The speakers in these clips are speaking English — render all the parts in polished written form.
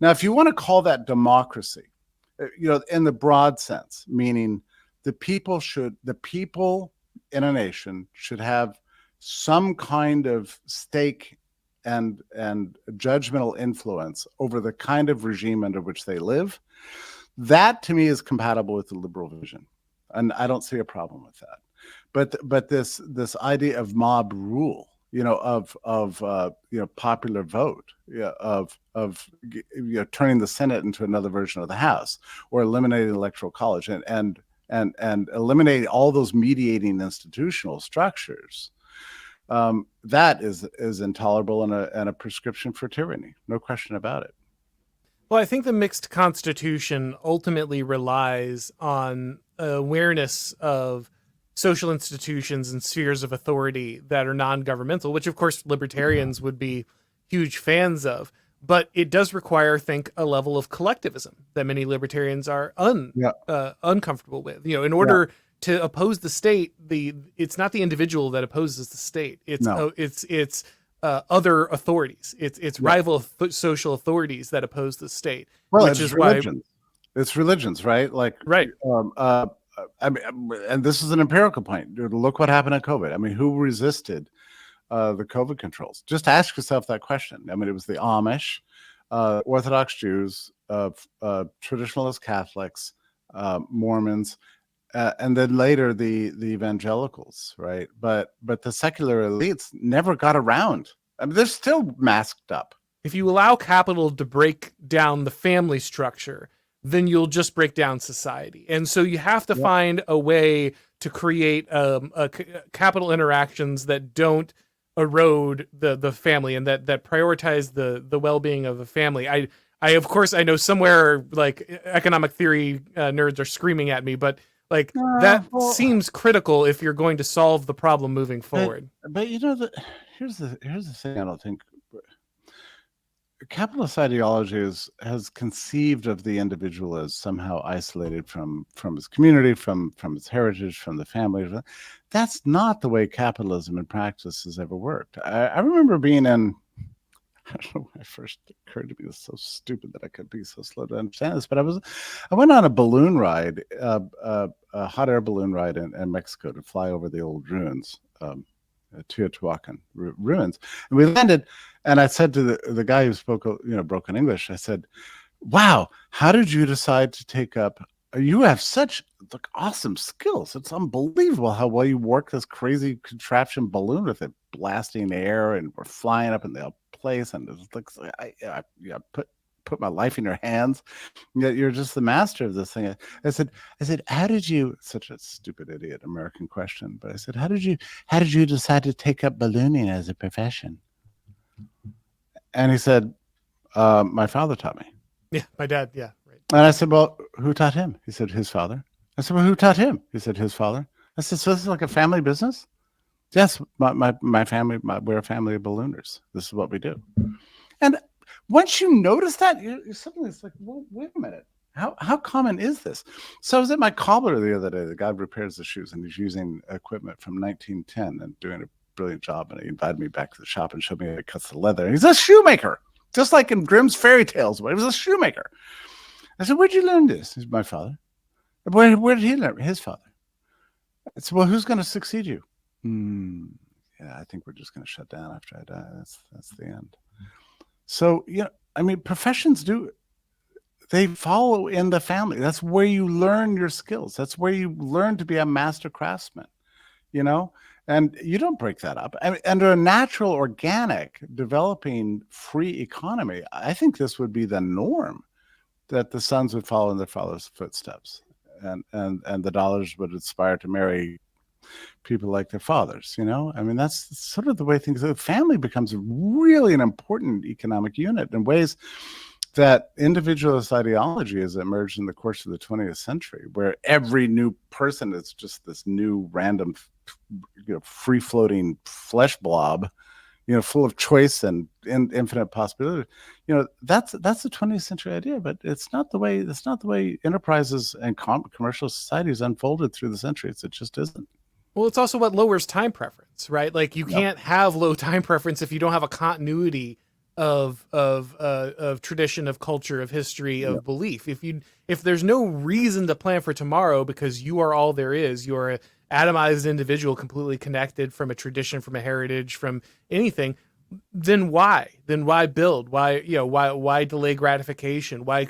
Now, if you want to call that democracy, in the broad sense, meaning the people in a nation should have some kind of stake and judgmental influence over the kind of regime under which they live. That to me is compatible with the liberal vision, and I don't see a problem with that. But this idea of mob rule, popular vote, turning the Senate into another version of the House, or eliminating the Electoral College, and eliminating all those mediating institutional structures. That is intolerable and a prescription for tyranny. No question about it. Well, I think the mixed constitution ultimately relies on awareness of social institutions and spheres of authority that are non-governmental, which of course libertarians would be huge fans of. But it does require, I think, a level of collectivism that many libertarians are uncomfortable with. In order to oppose the state, it's not the individual that opposes the state. It's other authorities. It's rival social authorities that oppose the state. Well, which is religions. It's religions, right? Right. And this is an empirical point. Look what happened at COVID. I mean, who resisted the COVID controls? Just ask yourself that question. I mean, it was the Amish, Orthodox Jews, traditionalist Catholics, Mormons, and then later the evangelicals, right? But the secular elites never got around. I mean, they're still masked up. If you allow capital to break down the family structure, then you'll just break down society. And so you have to find a way to create capital interactions that don't erode the family and that prioritize the well-being of the family. I of course, I know somewhere like economic theory nerds are screaming at me, but seems critical if you're going to solve the problem moving forward. But here's the thing. I don't think capitalist ideology has conceived of the individual as somehow isolated from his community, from his heritage, from the family. That's not the way capitalism in practice has ever worked. I remember being in, I don't know when it first occurred to me, it's so stupid that I could be so slow to understand this, but I went on a balloon ride, a hot air balloon ride in Mexico to fly over the old ruins, Teotihuacan ruins, and we landed. And I said to the guy who spoke, broken English, I said, "Wow, how did you decide to take up? You have such awesome skills. It's unbelievable how well you work this crazy contraption balloon with it blasting air, and we're flying up in the place, and it looks like I put my life in your hands. Yet you're just the master of this thing." I said, "How did you?" Such a stupid idiot American question, but I said, "How did you decide to take up ballooning as a profession?" And he said, "My father taught me." Yeah, my dad. Yeah, right. And I said, "Well, who taught him?" He said, "His father." I said, "Well, who taught him?" He said, "His father." I said, "So this is like a family business?" "Yes, my family, we're a family of ballooners. This is what we do." And once you notice that, you're suddenly it's like, well, wait a minute. How common is this? So I was at my cobbler the other day. The guy repairs the shoes, and he's using equipment from 1910 and doing a brilliant job. And he invited me back to the shop and showed me how he cuts the leather. And he's a shoemaker, just like in Grimm's fairy tales, but he was a shoemaker. I said, "Where'd you learn this?" He's my father. Where did he learn? His father. I said, "Well, who's going to succeed you?" Yeah, I think we're just going to shut down after I die. That's the end. So, professions they follow in the family. That's where you learn your skills. That's where you learn to be a master craftsman, and you don't break that up. I mean, under a natural, organic, developing free economy, I think this would be the norm, that the sons would follow in their father's footsteps, and the daughters would aspire to marry people like their fathers. I mean, that's sort of the way things. The family becomes really an important economic unit in ways that individualist ideology has emerged in the course of the 20th century, where every new person is just this new random, free-floating flesh blob, full of choice and infinite possibility. That's the 20th century idea, but it's not the way enterprises and commercial societies unfolded through the centuries. It just isn't. Well, it's also what lowers time preference, right? Like you can't have low time preference if you don't have a continuity of tradition, of culture, of history, Yeah. of belief. If there's no reason to plan for tomorrow because you are all there is, you're an atomized individual, completely connected from a tradition, from a heritage, from anything, then why? Then why build? Why, why delay gratification? Why,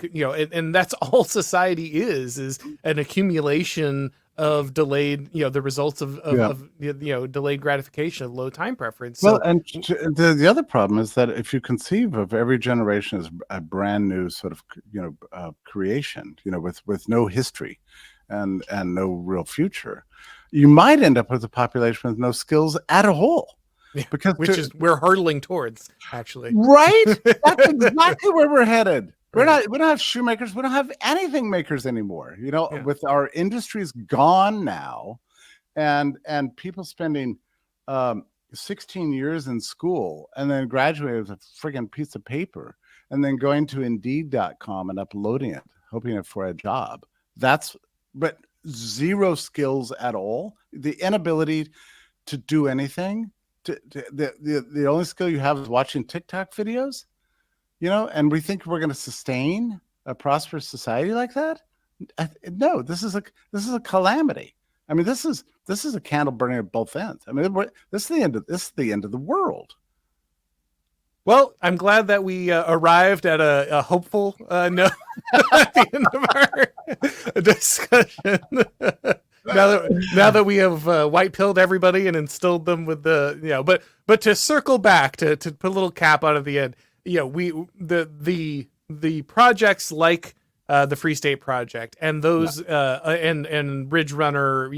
and that's all society is an accumulation of delayed, the results Yeah. of delayed gratification, of low time preference. Well, So and the other problem is that if you conceive of every generation as a brand new sort of creation, with no history and no real future, you might end up with a population with no skills at all. yeah, Because which is we're hurtling towards, actually. right, that's exactly where we're headed. We don't have shoemakers, we don't have anything makers anymore. Yeah. With our industries gone now, and people spending 16 years in school and then graduating with a friggin' piece of paper and then going to indeed.com and uploading it, hoping for a job. But zero skills at all. The inability to do anything. The only skill you have is watching TikTok videos, and we think we're going to sustain a prosperous society like that. No, this is a calamity. I mean, this is a candle burning at both ends. I mean, this is the end of the world. Well, I'm glad that we arrived at a hopeful note at the end of our discussion. now that we have white pilled everybody and instilled them with but to circle back to put a little cap on at the end, the projects like the Free State Project and those and Ridge Runner,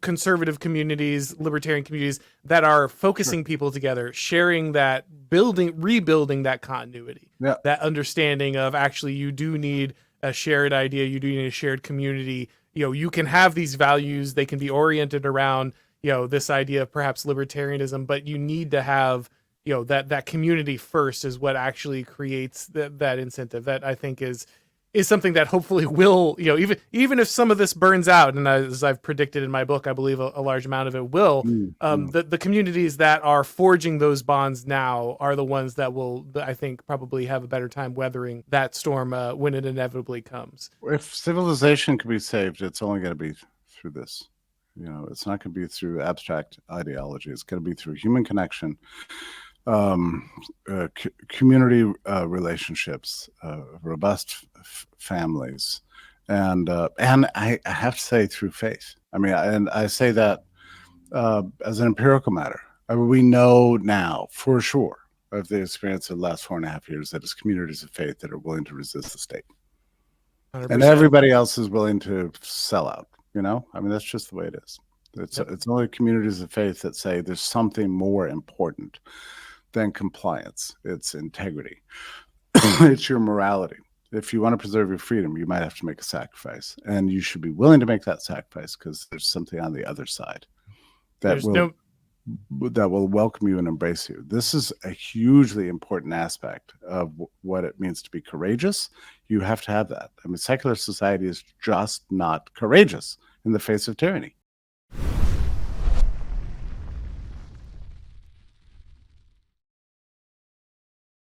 conservative communities, libertarian communities that are focusing people together, sharing that, rebuilding that continuity, that understanding of actually you do need a shared idea, you do need a shared community. You can have these values, they can be oriented around, this idea of perhaps libertarianism, but you need to have, that community first is what actually creates that incentive. That I think is something that hopefully will, even if some of this burns out, and as I've predicted in my book, I believe a large amount of it will, the communities that are forging those bonds now are the ones that will, I think, probably have a better time weathering that storm when it inevitably comes. If civilization can be saved, it's only going to be through this. It's not going to be through abstract ideology. It's going to be through human connection, community relationships, robust families, and I have to say through faith. I mean, and I say that as an empirical matter. I mean, we know now for sure of the experience of the last 4.5 years that it's communities of faith that are willing to resist the state, 100%. and everybody else is willing to sell out. I mean, that's just the way it is. It's only communities of faith that say there's something more important than compliance. It's integrity. It's your morality. If you want to preserve your freedom, you might have to make a sacrifice, and you should be willing to make that sacrifice because there's something on the other side that will welcome you and embrace you. This is a hugely important aspect of what it means to be courageous. You have to have that. I mean, secular society is just not courageous in the face of tyranny.